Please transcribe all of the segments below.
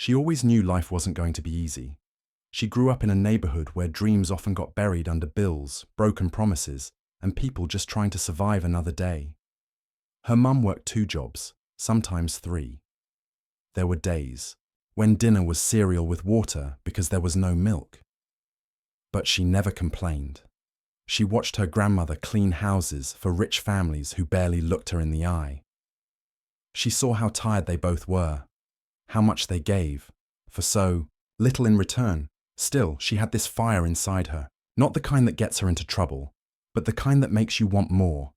She always knew life wasn't going to be easy. She grew up in a neighborhood where dreams often got buried under bills, broken promises, and people just trying to survive another day. Her mum worked 2 jobs, sometimes 3. There were days when dinner was cereal with water because there was no milk. But she never complained. She watched her grandmother clean houses for rich families who barely looked her in the eye. She saw how tired they both were, how much they gave, for so little in return. Still, she had this fire inside her, not the kind that gets her into trouble, but the kind that makes you want more,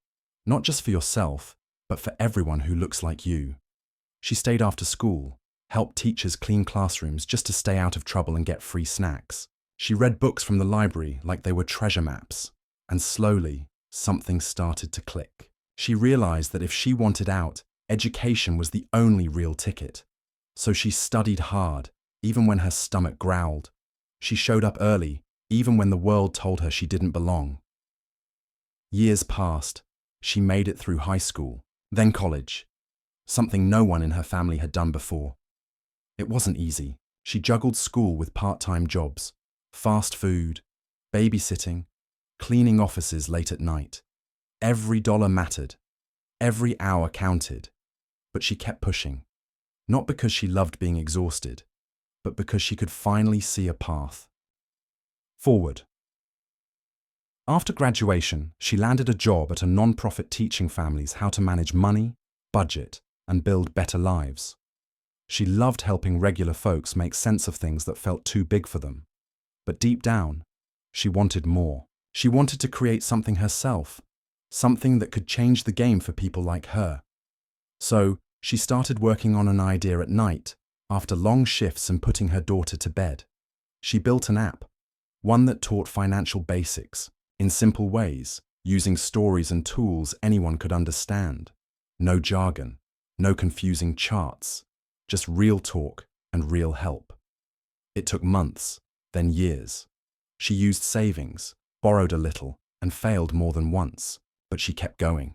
not just for yourself, but for everyone who looks like you. She stayed after school, helped teachers clean classrooms just to stay out of trouble and get free snacks. She read books from the library like they were treasure maps, and slowly, something started to click. She realized that if she wanted out, education was the only real ticket. So she studied hard, even when her stomach growled. She showed up early, even when the world told her she didn't belong. Years passed. She made it through high school, then college, something no one in her family had done before. It wasn't easy. She juggled school with part-time jobs, fast food, babysitting, cleaning offices late at night. Every dollar mattered. Every hour counted. But she kept pushing, not because she loved being exhausted, but because she could finally see a path forward. After graduation, she landed a job at a non-profit teaching families how to manage money, budget, and build better lives. She loved helping regular folks make sense of things that felt too big for them. But deep down, she wanted more. She wanted to create something herself, something that could change the game for people like her. So, she started working on an idea at night, after long shifts and putting her daughter to bed. She built an app, one that taught financial basics, in simple ways, using stories and tools anyone could understand. No jargon, no confusing charts, just real talk and real help. It took months, then years. She used savings, borrowed a little, and failed more than once, but she kept going.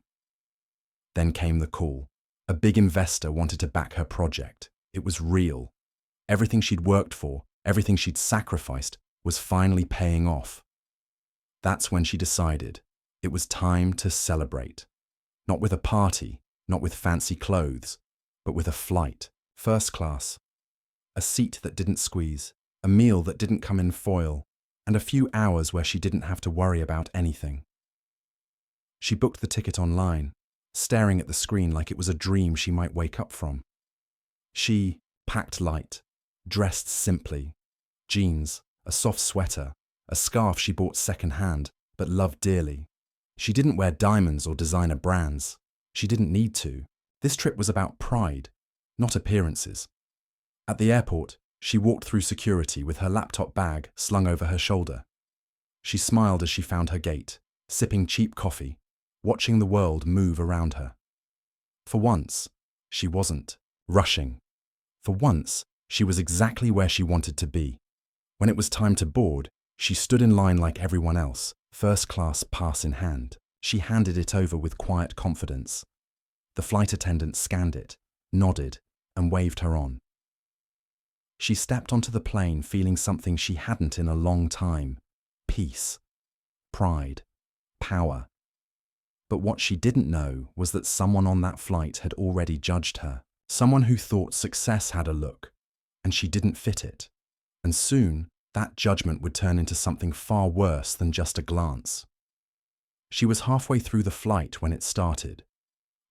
Then came the call. A big investor wanted to back her project. It was real. Everything she'd worked for, everything she'd sacrificed, was finally paying off. That's when she decided it was time to celebrate. Not with a party, not with fancy clothes, but with a flight, first class. A seat that didn't squeeze, a meal that didn't come in foil, and a few hours where she didn't have to worry about anything. She booked the ticket online, staring at the screen like it was a dream she might wake up from. She packed light, dressed simply. Jeans, a soft sweater, a scarf she bought second-hand but loved dearly. She didn't wear diamonds or designer brands. She didn't need to. This trip was about pride, not appearances. At the airport, she walked through security with her laptop bag slung over her shoulder. She smiled as she found her gate, sipping cheap coffee, watching the world move around her. For once, she wasn't rushing. For once, she was exactly where she wanted to be. When it was time to board, she stood in line like everyone else, first-class pass in hand. She handed it over with quiet confidence. The flight attendant scanned it, nodded, and waved her on. She stepped onto the plane feeling something she hadn't in a long time: peace, pride, power. But what she didn't know was that someone on that flight had already judged her. Someone who thought success had a look, and she didn't fit it. And soon, that judgment would turn into something far worse than just a glance. She was halfway through the flight when it started.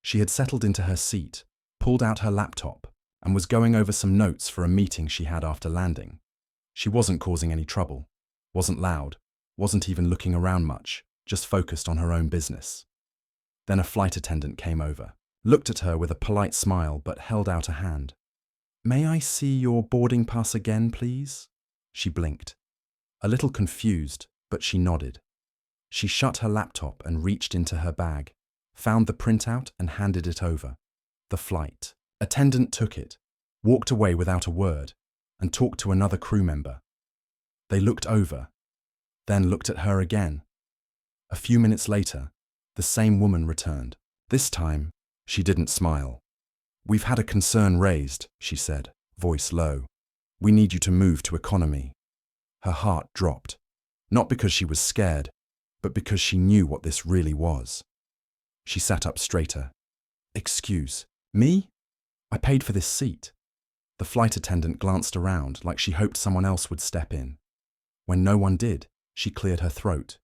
She had settled into her seat, pulled out her laptop, and was going over some notes for a meeting she had after landing. She wasn't causing any trouble, wasn't loud, wasn't even looking around much, just focused on her own business. Then a flight attendant came over, looked at her with a polite smile but held out a hand. "May I see your boarding pass again, please?" She blinked. A little confused, but she nodded. She shut her laptop and reached into her bag, found the printout and handed it over. The flight attendant took it, walked away without a word, and talked to another crew member. They looked over, then looked at her again. A few minutes later, the same woman returned. This time, she didn't smile. "We've had a concern raised," she said, voice low. We need you to move to economy. Her heart dropped, not because she was scared, but because she knew what this really was. She sat up straighter. Excuse me? I paid for this seat. The flight attendant glanced around like she hoped someone else would step in. When no one did, she cleared her throat.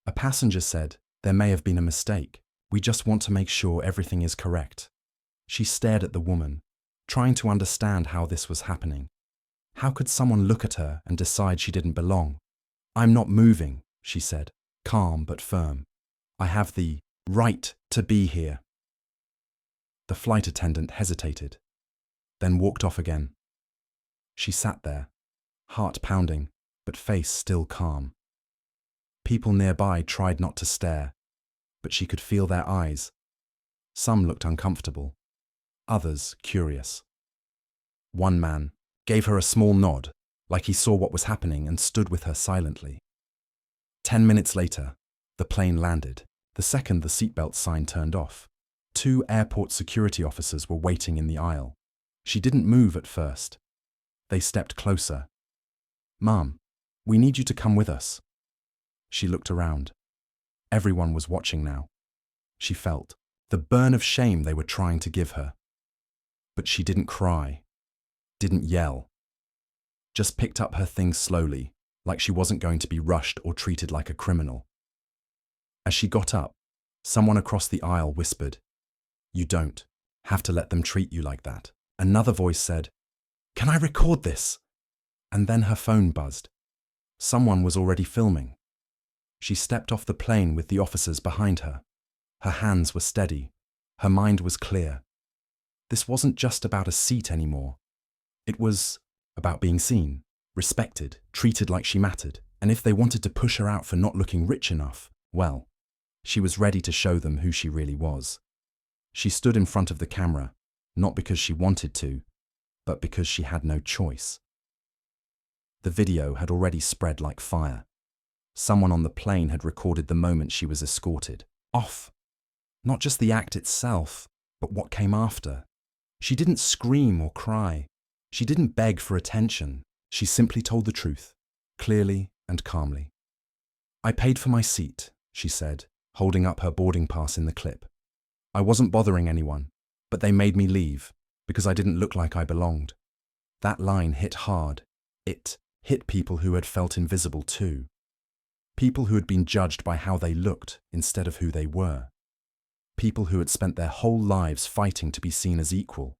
A passenger said, "There may have been a mistake. We just want to make sure everything is correct." She stared at the woman, trying to understand how this was happening. How could someone look at her and decide she didn't belong? "I'm not moving," she said, calm but firm. "I have the right to be here." The flight attendant hesitated, then walked off again. She sat there, heart pounding, but face still calm. People nearby tried not to stare, but she could feel their eyes. Some looked uncomfortable, others curious. One man gave her a small nod, like he saw what was happening, and stood with her silently. 10 minutes later, the plane landed. The second the seatbelt sign turned off, 2 airport security officers were waiting in the aisle. She didn't move at first. They stepped closer. "Ma'am, we need you to come with us." She looked around. Everyone was watching now. She felt the burn of shame they were trying to give her. But she didn't cry, didn't yell. Just picked up her things slowly, like she wasn't going to be rushed or treated like a criminal. As she got up, someone across the aisle whispered, "You don't have to let them treat you like that." Another voice said, "Can I record this?" And then her phone buzzed. Someone was already filming. She stepped off the plane with the officers behind her. Her hands were steady. Her mind was clear. This wasn't just about a seat anymore. It was about being seen, respected, treated like she mattered. And if they wanted to push her out for not looking rich enough, well, she was ready to show them who she really was. She stood in front of the camera, not because she wanted to, but because she had no choice. The video had already spread like fire. Someone on the plane had recorded the moment she was escorted off. Not just the act itself, but what came after. She didn't scream or cry. She didn't beg for attention. She simply told the truth, clearly and calmly. "I paid for my seat," she said, holding up her boarding pass in the clip. "I wasn't bothering anyone, but they made me leave because I didn't look like I belonged." That line hit hard. It hit people who had felt invisible too. People who had been judged by how they looked instead of who they were. People who had spent their whole lives fighting to be seen as equal,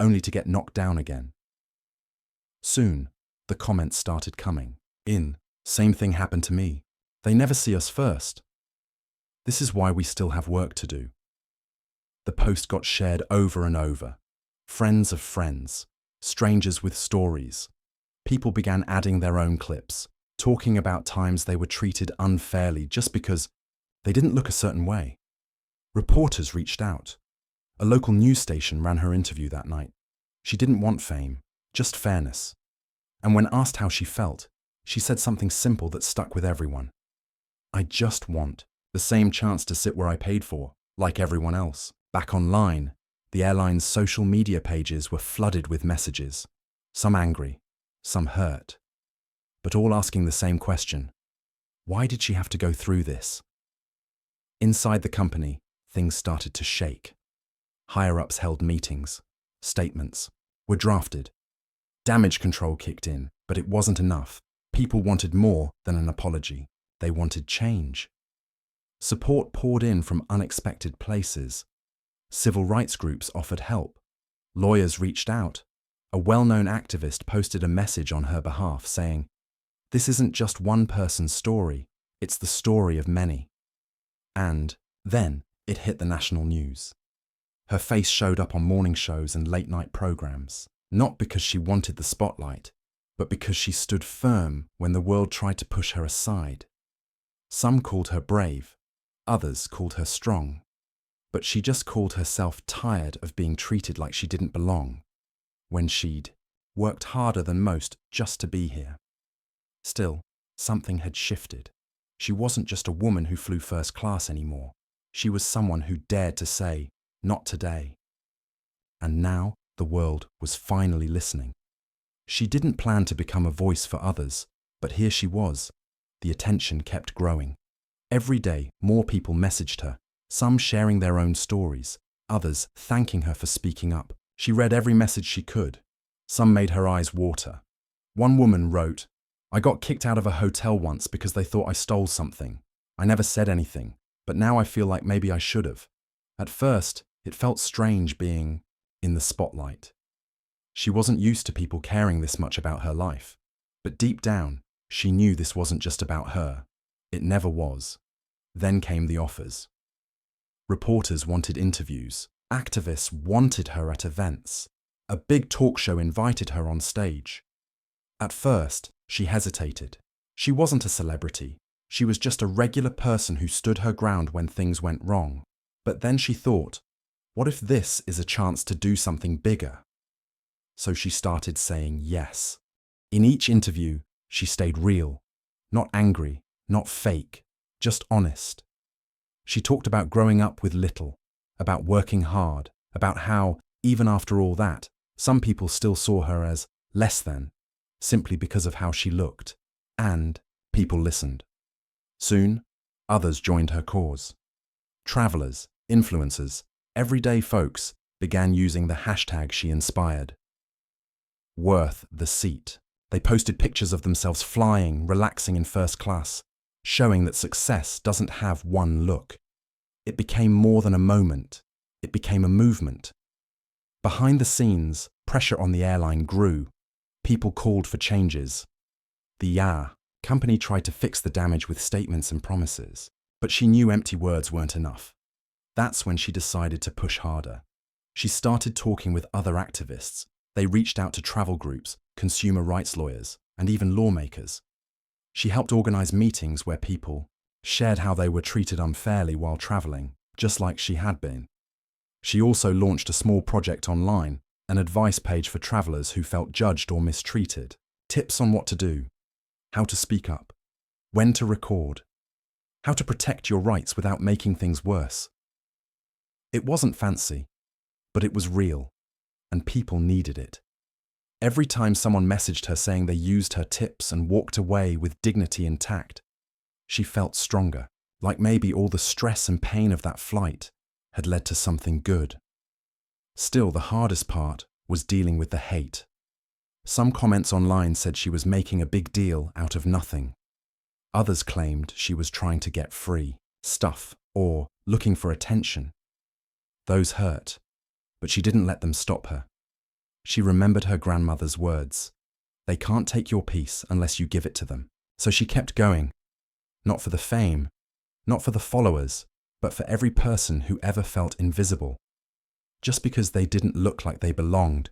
only to get knocked down again. Soon, the comments started coming in. "Same thing happened to me. They never see us first. This is why we still have work to do." The post got shared over and over. Friends of friends, strangers with stories. People began adding their own clips, talking about times they were treated unfairly just because they didn't look a certain way. Reporters reached out. A local news station ran her interview that night. She didn't want fame, just fairness. And when asked how she felt, she said something simple that stuck with everyone. "I just want the same chance to sit where I paid for, like everyone else." Back online, the airline's social media pages were flooded with messages, some angry, some hurt, but all asking the same question: why did she have to go through this? Inside the company, things started to shake. Higher-ups held meetings. Statements were drafted. Damage control kicked in, but it wasn't enough. People wanted more than an apology. They wanted change. Support poured in from unexpected places. Civil rights groups offered help. Lawyers reached out. A well-known activist posted a message on her behalf saying, "This isn't just one person's story, it's the story of many." And then it hit the national news. Her face showed up on morning shows and late-night programs, not because she wanted the spotlight, but because she stood firm when the world tried to push her aside. Some called her brave, others called her strong, but she just called herself tired of being treated like she didn't belong, when she'd worked harder than most just to be here. Still, something had shifted. She wasn't just a woman who flew first class anymore. She was someone who dared to say, "Not today." And now the world was finally listening. She didn't plan to become a voice for others, but here she was. The attention kept growing. Every day, more people messaged her, some sharing their own stories, others thanking her for speaking up. She read every message she could. Some made her eyes water. One woman wrote, "I got kicked out of a hotel once because they thought I stole something. I never said anything, but now I feel like maybe I should have." At first, it felt strange being in the spotlight. She wasn't used to people caring this much about her life. But deep down, she knew this wasn't just about her. It never was. Then came the offers. Reporters wanted interviews. Activists wanted her at events. A big talk show invited her on stage. At first, she hesitated. She wasn't a celebrity. She was just a regular person who stood her ground when things went wrong. But then she thought, what if this is a chance to do something bigger? So she started saying yes. In each interview, she stayed real. Not angry, not fake, just honest. She talked about growing up with little, about working hard, about how, even after all that, some people still saw her as less than, simply because of how she looked. And people listened. Soon, others joined her cause. Travelers, influencers, everyday folks began using the hashtag she inspired. Worth the seat. They posted pictures of themselves flying, relaxing in first class, showing that success doesn't have one look. It became more than a moment. It became a movement. Behind the scenes, pressure on the airline grew. People called for changes. The company tried to fix the damage with statements and promises, but she knew empty words weren't enough. That's when she decided to push harder. She started talking with other activists. They reached out to travel groups, consumer rights lawyers, and even lawmakers. She helped organize meetings where people shared how they were treated unfairly while traveling, just like she had been. She also launched a small project online, an advice page for travelers who felt judged or mistreated. Tips on what to do, how to speak up, when to record, how to protect your rights without making things worse. It wasn't fancy, but it was real, and people needed it. Every time someone messaged her saying they used her tips and walked away with dignity intact, she felt stronger, like maybe all the stress and pain of that flight had led to something good. Still, the hardest part was dealing with the hate. Some comments online said she was making a big deal out of nothing. Others claimed she was trying to get free stuff or looking for attention. Those hurt, but she didn't let them stop her. She remembered her grandmother's words. They can't take your peace unless you give it to them. So she kept going. Not for the fame, not for the followers, but for every person who ever felt invisible, just because they didn't look like they belonged.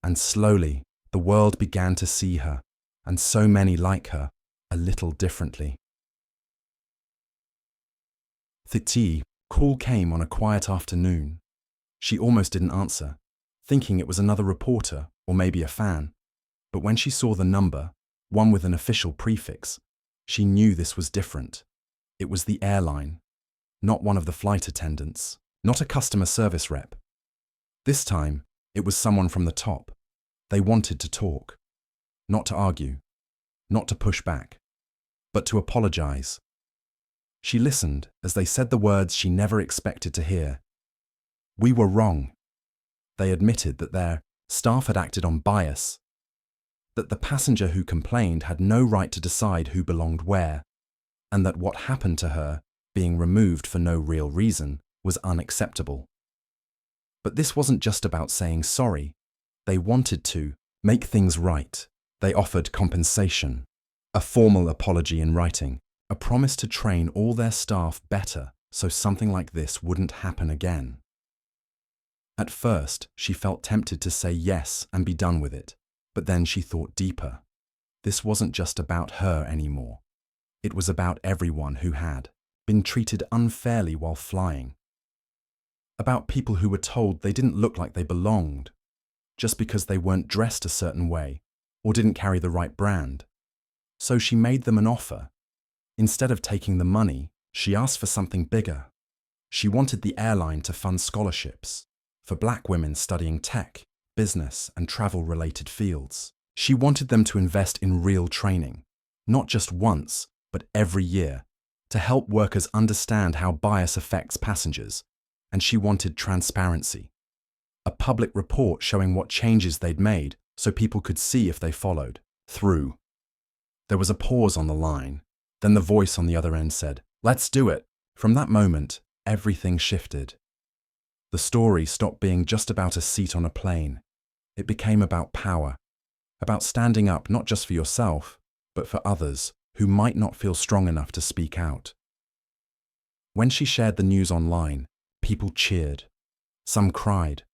And slowly, the world began to see her, and so many like her, a little differently. The call came on a quiet afternoon. She almost didn't answer, thinking it was another reporter or maybe a fan. But when she saw the number, one with an official prefix, she knew this was different. It was the airline, not one of the flight attendants, not a customer service rep. This time, it was someone from the top. They wanted to talk, not to argue, not to push back, but to apologize. She listened as they said the words she never expected to hear. We were wrong. They admitted that their staff had acted on bias, that the passenger who complained had no right to decide who belonged where, and that what happened to her, being removed for no real reason, was unacceptable. But this wasn't just about saying sorry. They wanted to make things right. They offered compensation, a formal apology in writing, a promise to train all their staff better so something like this wouldn't happen again. At first, she felt tempted to say yes and be done with it, but then she thought deeper. This wasn't just about her anymore. It was about everyone who had been treated unfairly while flying. About people who were told they didn't look like they belonged, just because they weren't dressed a certain way or didn't carry the right brand. So she made them an offer. Instead of taking the money, she asked for something bigger. She wanted the airline to fund scholarships for Black women studying tech, business, and travel-related fields. She wanted them to invest in real training, not just once, but every year, to help workers understand how bias affects passengers, and she wanted transparency. A public report showing what changes they'd made so people could see if they followed through. There was a pause on the line. Then the voice on the other end said, "Let's do it." From that moment, everything shifted. The story stopped being just about a seat on a plane. It became about power, about standing up not just for yourself, but for others who might not feel strong enough to speak out. When she shared the news online, people cheered. Some cried.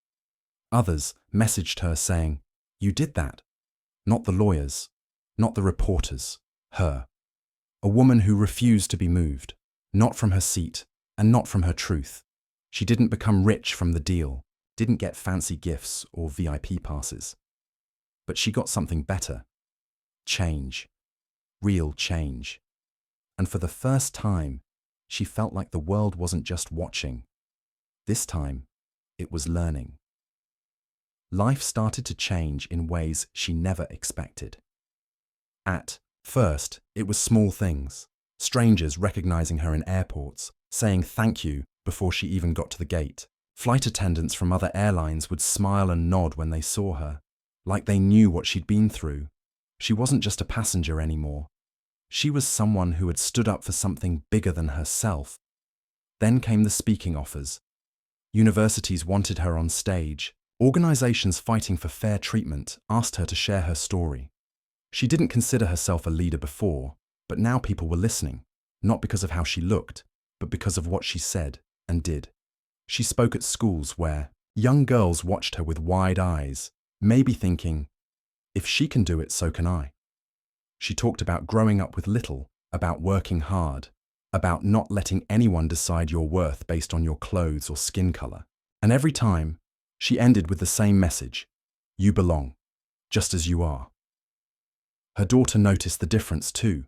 Others messaged her saying, "You did that." Not the lawyers, not the reporters, her. A woman who refused to be moved, not from her seat and not from her truth. She didn't become rich from the deal, didn't get fancy gifts or VIP passes. But she got something better. Change. Real change. And for the first time, she felt like the world wasn't just watching. This time, it was learning. Life started to change in ways she never expected. At first, it was small things. Strangers recognizing her in airports, saying thank you before she even got to the gate. Flight attendants from other airlines would smile and nod when they saw her, like they knew what she'd been through. She wasn't just a passenger anymore. She was someone who had stood up for something bigger than herself. Then came the speaking offers. Universities wanted her on stage. Organizations fighting for fair treatment asked her to share her story. She didn't consider herself a leader before, but now people were listening, not because of how she looked, but because of what she said and did. She spoke at schools where young girls watched her with wide eyes, maybe thinking, if she can do it, so can I. She talked about growing up with little, about working hard, about not letting anyone decide your worth based on your clothes or skin color. And every time, she ended with the same message: you belong, just as you are. Her daughter noticed the difference too.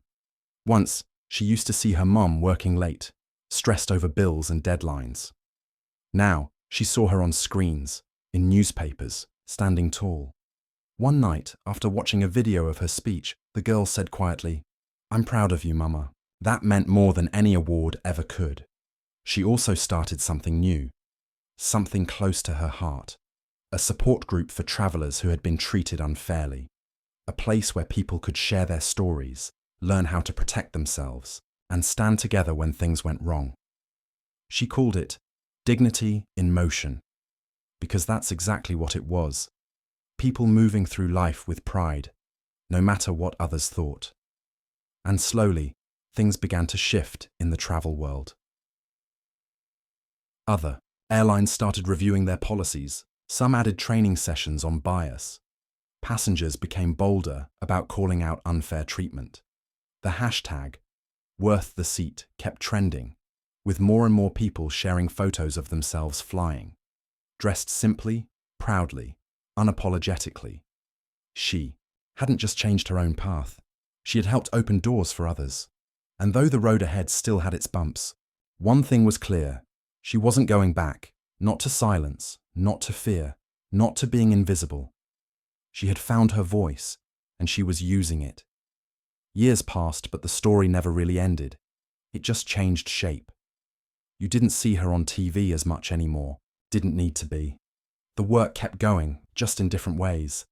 Once, she used to see her mum working late, stressed over bills and deadlines. Now, she saw her on screens, in newspapers, standing tall. One night, after watching a video of her speech, the girl said quietly, "I'm proud of you, Mama." That meant more than any award ever could. She also started something new, something close to her heart, a support group for travelers who had been treated unfairly, a place where people could share their stories, learn how to protect themselves, and stand together when things went wrong. She called it Dignity in Motion, because that's exactly what it was. People moving through life with pride, no matter what others thought. And slowly, things began to shift in the travel world. Other airlines started reviewing their policies. Some added training sessions on bias. Passengers became bolder about calling out unfair treatment. The hashtag #worth the seat kept trending, with more and more people sharing photos of themselves flying, dressed simply, proudly, unapologetically. She hadn't just changed her own path. She had helped open doors for others. And though the road ahead still had its bumps, one thing was clear: she wasn't going back, not to silence, not to fear, not to being invisible. She had found her voice, and she was using it. Years passed, but the story never really ended. It just changed shape. You didn't see her on TV as much anymore, didn't need to be. The work kept going, just in different ways.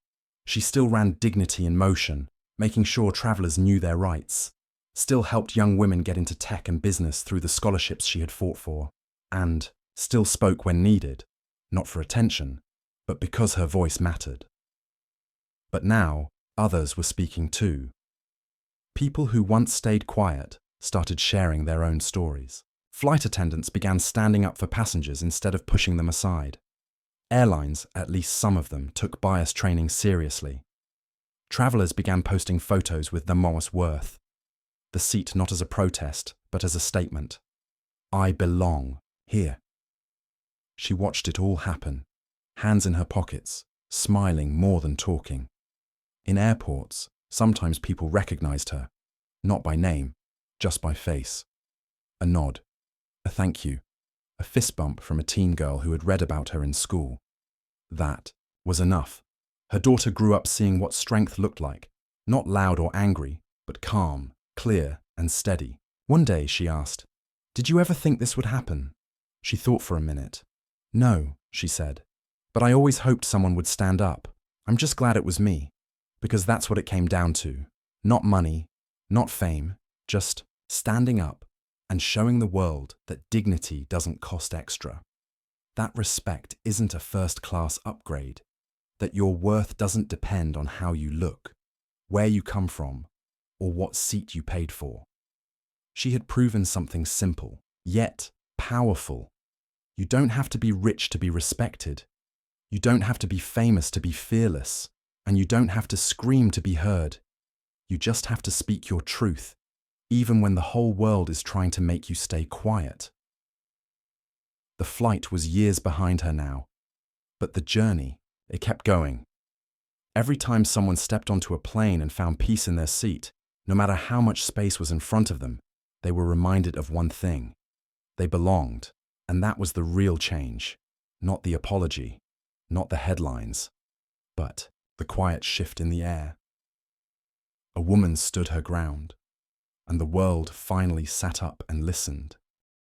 She still ran Dignity in Motion, making sure travelers knew their rights. Still helped young women get into tech and business through the scholarships she had fought for, and still spoke when needed, not for attention, but because her voice mattered. But now, others were speaking too. People who once stayed quiet started sharing their own stories. Flight attendants began standing up for passengers instead of pushing them aside. Airlines, at least some of them, took bias training seriously. Travelers began posting photos with the most worth. The seat not as a protest, but as a statement. I belong here. She watched it all happen, hands in her pockets, smiling more than talking. In airports, sometimes people recognized her, not by name, just by face. A nod, a thank you, a fist bump from a teen girl who had read about her in school. That was enough. Her daughter grew up seeing what strength looked like, not loud or angry, but calm, clear, and steady. One day she asked, "Did you ever think this would happen?" She thought for a minute. "No," she said, "but I always hoped someone would stand up. I'm just glad it was me, because that's what it came down to. Not money, not fame, just standing up and showing the world that dignity doesn't cost extra. That respect isn't a first-class upgrade, that your worth doesn't depend on how you look, where you come from, or what seat you paid for." She had proven something simple, yet powerful. You don't have to be rich to be respected. You don't have to be famous to be fearless, and you don't have to scream to be heard. You just have to speak your truth, even when the whole world is trying to make you stay quiet. The flight was years behind her now, but the journey, it kept going. Every time someone stepped onto a plane and found peace in their seat, no matter how much space was in front of them, they were reminded of one thing. They belonged, and that was the real change, not the apology, not the headlines, but the quiet shift in the air. A woman stood her ground, and the world finally sat up and listened.